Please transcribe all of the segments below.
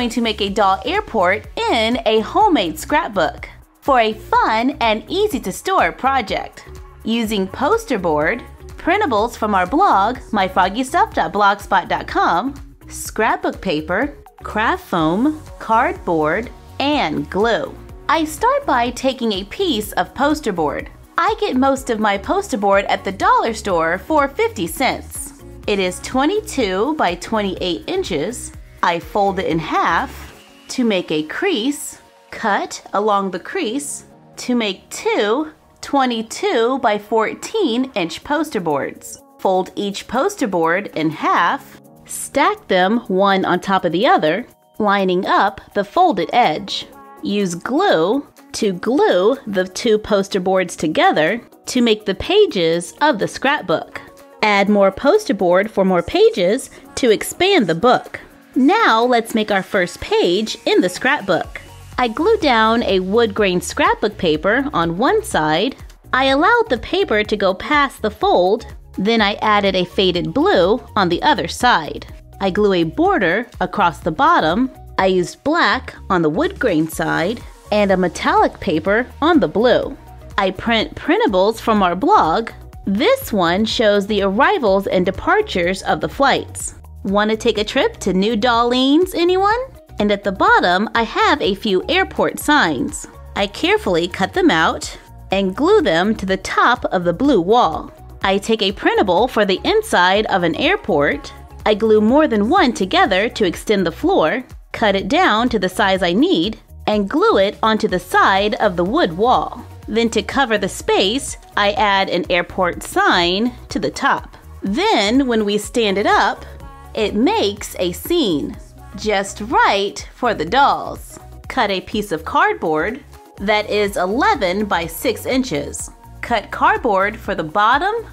going to make a doll airport in a homemade scrapbook for a fun and easy to store project. Using poster board, printables from our blog, myfroggystuff.blogspot.com, scrapbook paper, craft foam, cardboard, and glue. I start by taking a piece of poster board. I get most of my poster board at the dollar store for 50 cents. It is 22 by 28 inches. I fold it in half to make a crease, cut along the crease to make two 22 by 14 inch poster boards. Fold each poster board in half, stack them one on top of the other, lining up the folded edge. Use glue to glue the two poster boards together to make the pages of the scrapbook. Add more poster board for more pages to expand the book. Now let's make our first page in the scrapbook. I glue down a wood grain scrapbook paper on one side. I allowed the paper to go past the fold, then I added a faded blue on the other side. I glue a border across the bottom. I used black on the wood grain side and a metallic paper on the blue. I print printables from our blog. This one shows the arrivals and departures of the flights. Want to take a trip to New Dollhouse, anyone? And at the bottom, I have a few airport signs. I carefully cut them out and glue them to the top of the blue wall. I take a printable for the inside of an airport. I glue more than one together to extend the floor, cut it down to the size I need, and glue it onto the side of the wood wall. Then to cover the space, I add an airport sign to the top. Then when we stand it up, it makes a scene. Just right for the dolls. Cut a piece of cardboard that is 11 by 6 inches. Cut cardboard for the bottom,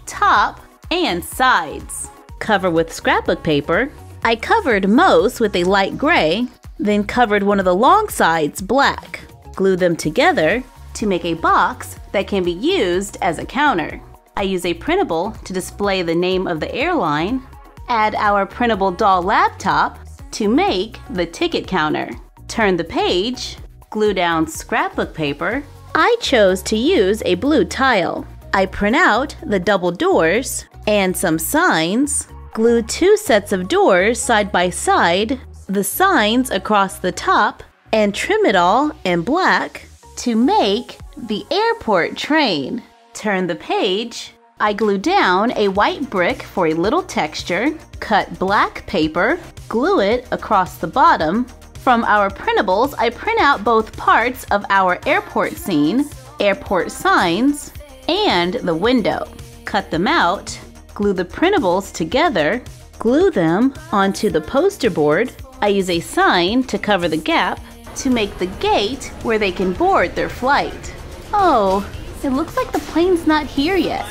top, and sides. Cover with scrapbook paper. I covered most with a light gray, then covered one of the long sides black. Glue them together to make a box that can be used as a counter. I use a printable to display the name of the airline. Add our printable doll laptop to make the ticket counter. Turn the page, glue down scrapbook paper. I chose to use a blue tile. I print out the double doors and some signs. Glue two sets of doors side by side, the signs across the top, and trim it all in black to make the airport train. Turn the page. I glue down a white brick for a little texture, cut black paper, glue it across the bottom. From our printables, I print out both parts of our airport scene, airport signs, and the window. Cut them out, glue the printables together, glue them onto the poster board. I use a sign to cover the gap to make the gate where they can board their flight. Oh, it looks like the plane's not here yet.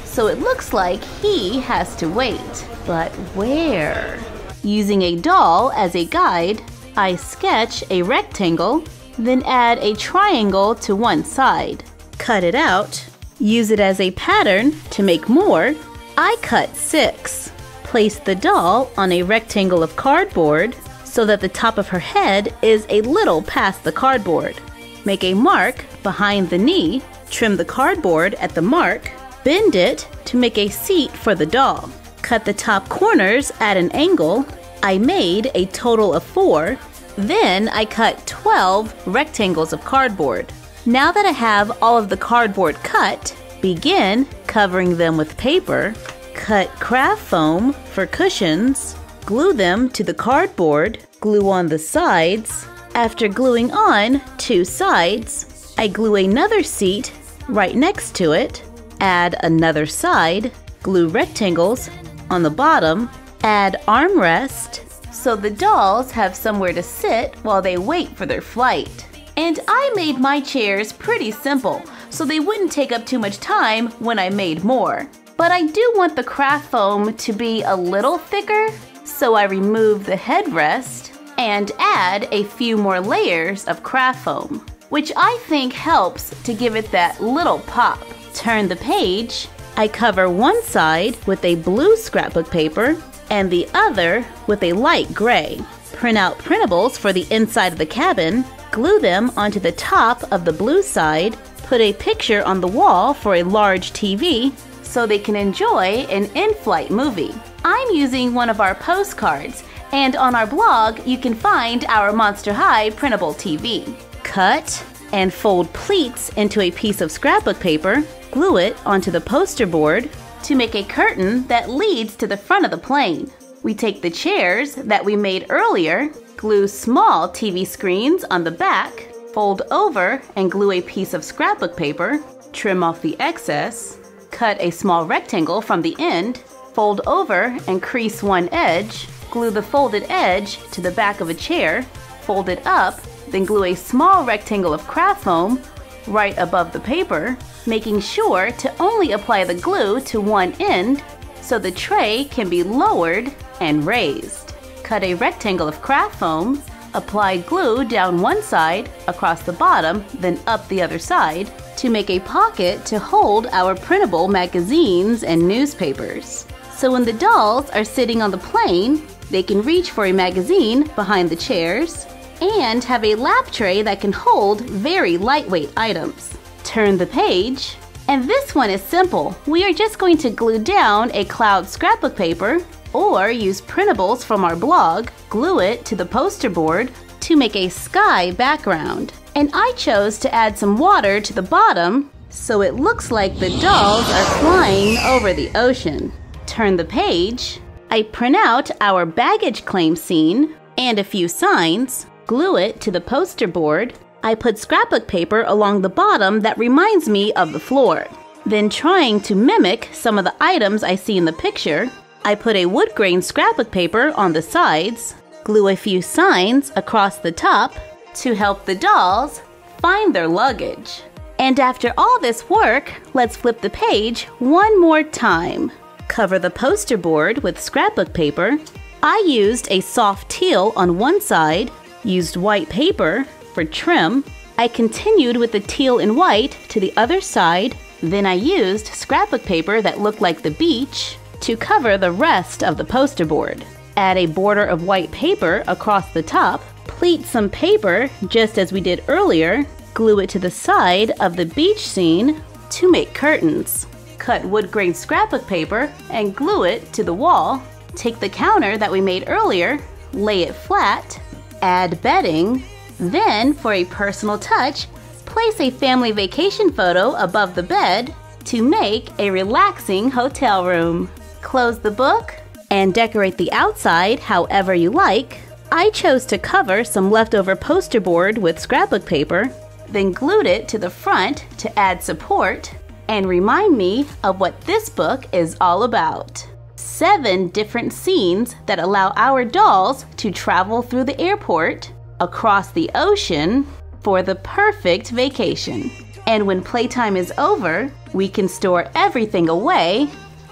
So it looks like he has to wait. But where? Using a doll as a guide, I sketch a rectangle, then add a triangle to one side. Cut it out. Use it as a pattern to make more. I cut 6. Place the doll on a rectangle of cardboard so that the top of her head is a little past the cardboard. Make a mark behind the knee. Trim the cardboard at the mark. Bend it to make a seat for the doll. Cut the top corners at an angle. I made a total of 4. Then I cut 12 rectangles of cardboard. Now that I have all of the cardboard cut, begin covering them with paper. Cut craft foam for cushions. Glue them to the cardboard. Glue on the sides. After gluing on 2 sides, I glue another seat right next to it. Add another side, glue rectangles on the bottom, add armrest so the dolls have somewhere to sit while they wait for their flight. And I made my chairs pretty simple so they wouldn't take up too much time when I made more. But I do want the craft foam to be a little thicker, so I remove the headrest and add a few more layers of craft foam, which I think helps to give it that little pop. Turn the page. I cover one side with a blue scrapbook paper and the other with a light gray. Print out printables for the inside of the cabin, glue them onto the top of the blue side, put a picture on the wall for a large TV so they can enjoy an in-flight movie. I'm using one of our postcards, and on our blog you can find our Monster High printable TV. Cut and fold pleats into a piece of scrapbook paper, glue it onto the poster board to make a curtain that leads to the front of the plane. We take the chairs that we made earlier, glue small TV screens on the back, fold over and glue a piece of scrapbook paper, trim off the excess, cut a small rectangle from the end, fold over and crease one edge, glue the folded edge to the back of a chair, fold it up, then glue a small rectangle of craft foam right above the paper, making sure to only apply the glue to one end so the tray can be lowered and raised. Cut a rectangle of craft foam, apply glue down one side, across the bottom, then up the other side to make a pocket to hold our printable magazines and newspapers. So when the dolls are sitting on the plane, they can reach for a magazine behind the chairs and have a lap tray that can hold very lightweight items. Turn the page, and this one is simple. We are just going to glue down a cloud scrapbook paper or use printables from our blog, glue it to the poster board to make a sky background. And I chose to add some water to the bottom so it looks like the dolls are flying over the ocean. Turn the page. I print out our baggage claim scene and a few signs, glue it to the poster board. I put scrapbook paper along the bottom that reminds me of the floor. Then, trying to mimic some of the items I see in the picture, I put a wood grain scrapbook paper on the sides, glue a few signs across the top to help the dolls find their luggage. And after all this work, let's flip the page one more time. Cover the poster board with scrapbook paper. I used a soft teal on one side, used white paper for trim. I continued with the teal and white to the other side. Then I used scrapbook paper that looked like the beach to cover the rest of the poster board. Add a border of white paper across the top. Pleat some paper just as we did earlier. Glue it to the side of the beach scene to make curtains. Cut wood grain scrapbook paper and glue it to the wall. Take the counter that we made earlier, lay it flat, add bedding. Then, for a personal touch, place a family vacation photo above the bed to make a relaxing hotel room. Close the book and decorate the outside however you like. I chose to cover some leftover poster board with scrapbook paper, then glued it to the front to add support and remind me of what this book is all about. 7 different scenes that allow our dolls to travel through the airport, across the ocean, for the perfect vacation. And when playtime is over, we can store everything away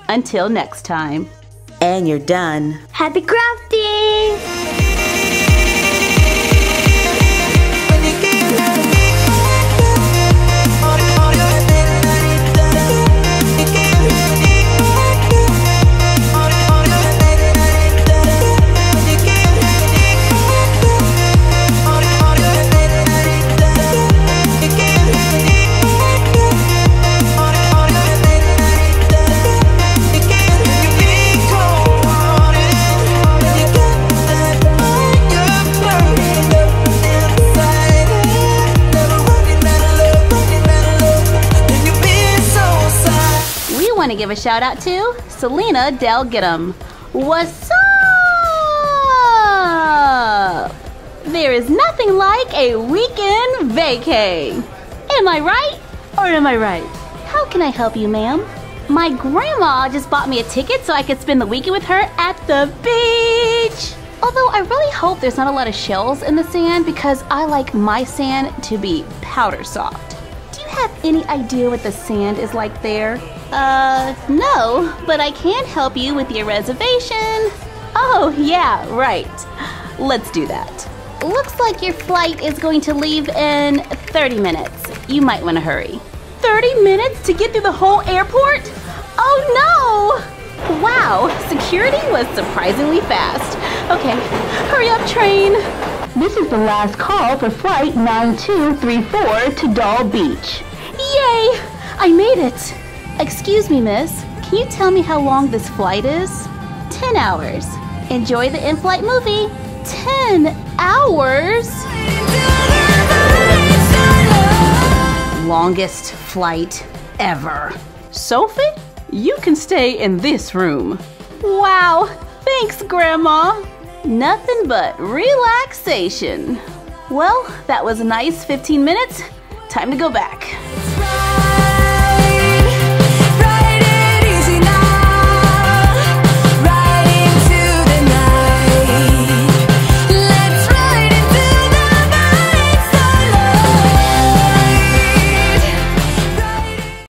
until next time. And you're done. Happy crafting! Want to give a shout out to Selena Del Gidim. What's up? There is nothing like a weekend vacay. Am I right? Or am I right? How can I help you, ma'am? My grandma just bought me a ticket so I could spend the weekend with her at the beach. Although I really hope there's not a lot of shells in the sand because I like my sand to be powder soft. Do you have any idea what the sand is like there? No, but I can help you with your reservation. Oh, yeah, right. Let's do that. Looks like your flight is going to leave in 30 minutes. You might want to hurry. 30 minutes to get through the whole airport? Oh no! Wow, security was surprisingly fast. Okay, hurry up, train. This is the last call for flight 9234 to Doll Beach. Yay! I made it. Excuse me, miss. Can you tell me how long this flight is? 10 hours. Enjoy the in-flight movie. 10 hours? Longest flight ever. Sophie, you can stay in this room. Wow, thanks, Grandma. Nothing but relaxation. Well, that was a nice 15 minutes. Time to go back.